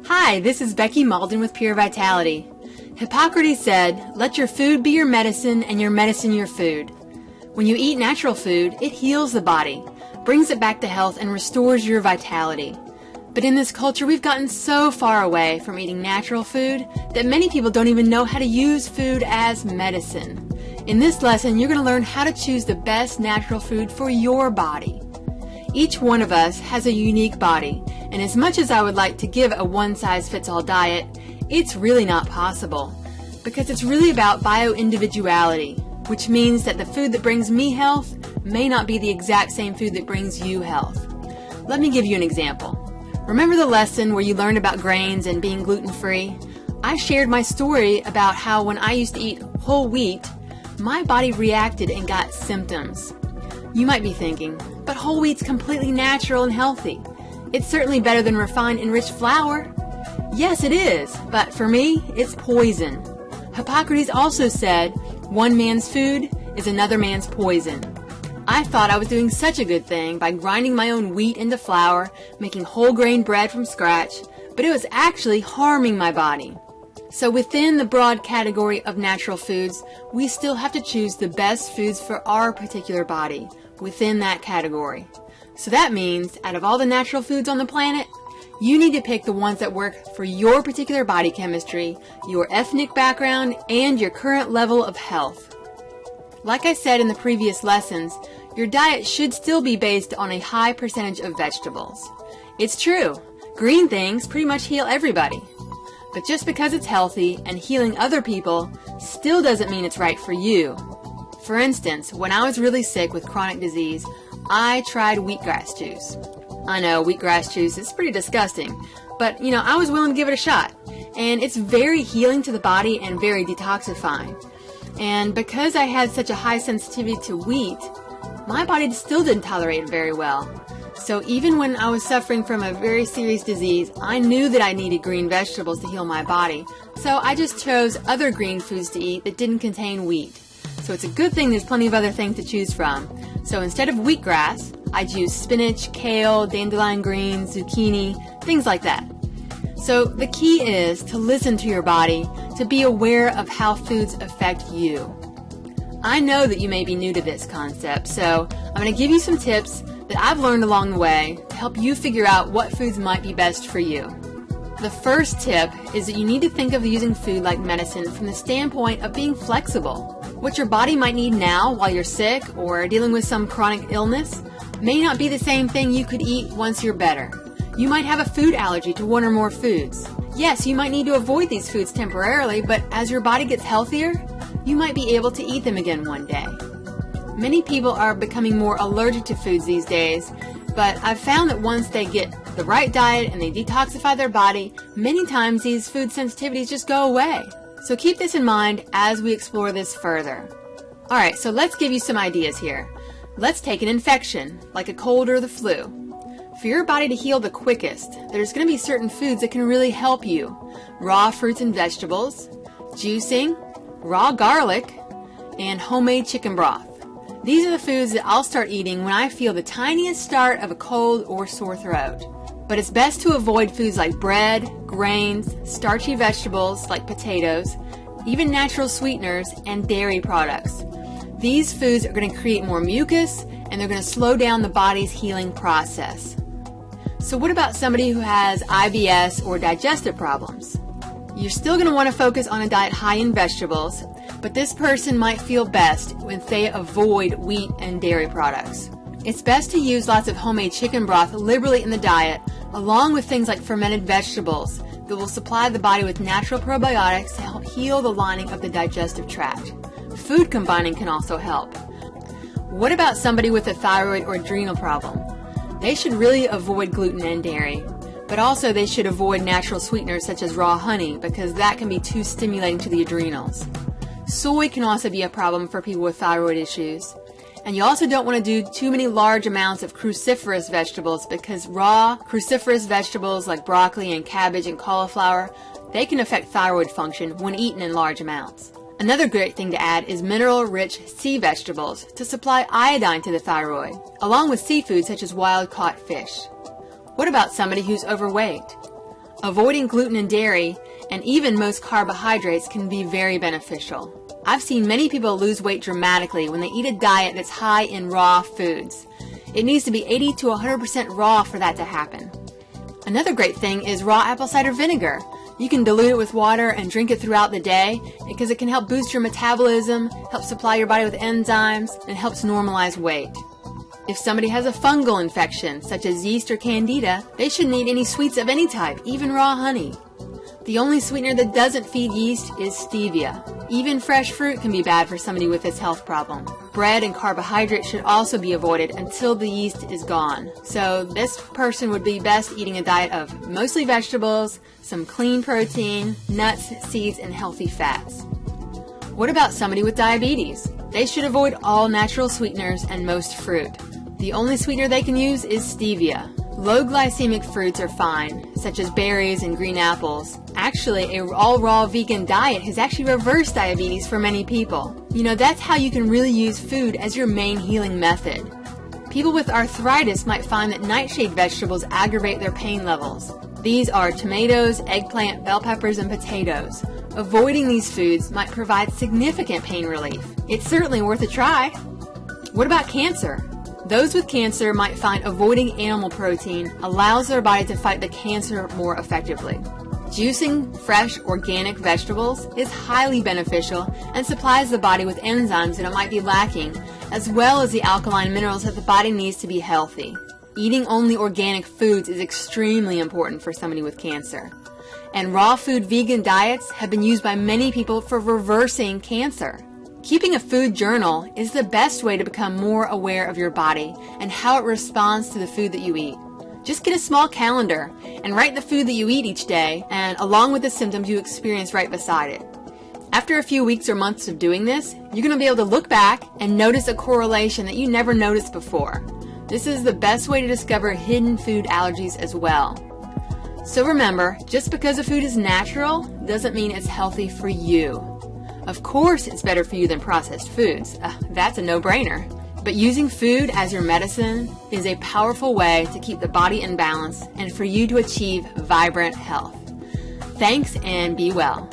Hi, this is Becky Malden with Pure Vitality. Hippocrates said, "Let your food be your medicine and your medicine your food." When you eat natural food, it heals the body, brings it back to health, and restores your vitality. But in this culture, we've gotten so far away from eating natural food that many people don't even know how to use food as medicine. In this lesson, you're going to learn how to choose the best natural food for your body. Each one of us has a unique body, and as much as I would like to give a one-size-fits-all diet, it's really not possible, because it's really about bio-individuality, which means that the food that brings me health may not be the exact same food that brings you health. Let me give you an example. Remember the lesson where you learned about grains and being gluten-free? I shared my story about how when I used to eat whole wheat, my body reacted and got symptoms. You might be thinking, but whole wheat's completely natural and healthy. It's certainly better than refined enriched flour. Yes, it is, but for me, it's poison. Hippocrates also said, "One man's food is another man's poison." I thought I was doing such a good thing by grinding my own wheat into flour, making whole grain bread from scratch, but it was actually harming my body. So within the broad category of natural foods, we still have to choose the best foods for our particular body within that category. So that means, out of all the natural foods on the planet, you need to pick the ones that work for your particular body chemistry, your ethnic background, and your current level of health. Like I said in the previous lessons, your diet should still be based on a high percentage of vegetables. It's true, green things pretty much heal everybody. But just because it's healthy and healing other people still doesn't mean it's right for you. For instance, when I was really sick with chronic disease, I tried wheatgrass juice. I know, wheatgrass juice is pretty disgusting, but I was willing to give it a shot. And it's very healing to the body and very detoxifying. And because I had such a high sensitivity to wheat, my body still didn't tolerate it very well. So even when I was suffering from a very serious disease, I knew that I needed green vegetables to heal my body. So I just chose other green foods to eat that didn't contain wheat. So it's a good thing there's plenty of other things to choose from. So instead of wheatgrass, I choose spinach, kale, dandelion greens, zucchini, things like that. So the key is to listen to your body, to be aware of how foods affect you. I know that you may be new to this concept, so I'm going to give you some tips that I've learned along the way to help you figure out what foods might be best for you. The first tip is that you need to think of using food like medicine from the standpoint of being flexible. What your body might need now while you're sick or dealing with some chronic illness may not be the same thing you could eat once you're better. You might have a food allergy to one or more foods. Yes, you might need to avoid these foods temporarily, but as your body gets healthier, you might be able to eat them again one day. Many people are becoming more allergic to foods these days, but I've found that once they get the right diet and they detoxify their body, many times these food sensitivities just go away. So keep this in mind as we explore this further. Alright, so let's give you some ideas here. Let's take an infection, like a cold or the flu. For your body to heal the quickest, there's going to be certain foods that can really help you. Raw fruits and vegetables, juicing, raw garlic, and homemade chicken broth. These are the foods that I'll start eating when I feel the tiniest start of a cold or sore throat. But it's best to avoid foods like bread, grains, starchy vegetables like potatoes, even natural sweeteners, and dairy products. These foods are going to create more mucus, and they're going to slow down the body's healing process. So what about somebody who has IBS or digestive problems? You're still going to want to focus on a diet high in vegetables, but this person might feel best if they avoid wheat and dairy products. It's best to use lots of homemade chicken broth liberally in the diet, along with things like fermented vegetables that will supply the body with natural probiotics to help heal the lining of the digestive tract. Food combining can also help. What about somebody with a thyroid or adrenal problem? They should really avoid gluten and dairy, but also they should avoid natural sweeteners such as raw honey because that can be too stimulating to the adrenals. Soy can also be a problem for people with thyroid issues. And you also don't want to do too many large amounts of cruciferous vegetables because raw cruciferous vegetables like broccoli and cabbage and cauliflower, they can affect thyroid function when eaten in large amounts. Another great thing to add is mineral-rich sea vegetables to supply iodine to the thyroid, along with seafood such as wild-caught fish. What about somebody who's overweight? Avoiding gluten and dairy, and even most carbohydrates, can be very beneficial. I've seen many people lose weight dramatically when they eat a diet that's high in raw foods. It needs to be 80 to 100% raw for that to happen. Another great thing is raw apple cider vinegar. You can dilute it with water and drink it throughout the day because it can help boost your metabolism, help supply your body with enzymes, and helps normalize weight. If somebody has a fungal infection, such as yeast or candida, they shouldn't eat any sweets of any type, even raw honey. The only sweetener that doesn't feed yeast is stevia. Even fresh fruit can be bad for somebody with this health problem. Bread and carbohydrates should also be avoided until the yeast is gone. So this person would be best eating a diet of mostly vegetables, some clean protein, nuts, seeds, and healthy fats. What about somebody with diabetes? They should avoid all natural sweeteners and most fruit. The only sweetener they can use is stevia. Low glycemic fruits are fine, such as berries and green apples. Actually, an all-raw vegan diet has actually reversed diabetes for many people. You know, that's how you can really use food as your main healing method. People with arthritis might find that nightshade vegetables aggravate their pain levels. These are tomatoes, eggplant, bell peppers, and potatoes. Avoiding these foods might provide significant pain relief. It's certainly worth a try. What about cancer? Those with cancer might find avoiding animal protein allows their body to fight the cancer more effectively. Juicing fresh organic vegetables is highly beneficial and supplies the body with enzymes that it might be lacking, as well as the alkaline minerals that the body needs to be healthy. Eating only organic foods is extremely important for somebody with cancer. And raw food vegan diets have been used by many people for reversing cancer. Keeping a food journal is the best way to become more aware of your body and how it responds to the food that you eat. Just get a small calendar and write the food that you eat each day, and along with the symptoms you experience right beside it. After a few weeks or months of doing this, you're going to be able to look back and notice a correlation that you never noticed before. This is the best way to discover hidden food allergies as well. So remember, just because a food is natural doesn't mean it's healthy for you. Of course it's better for you than processed foods. That's a no-brainer. But using food as your medicine is a powerful way to keep the body in balance and for you to achieve vibrant health. Thanks and be well.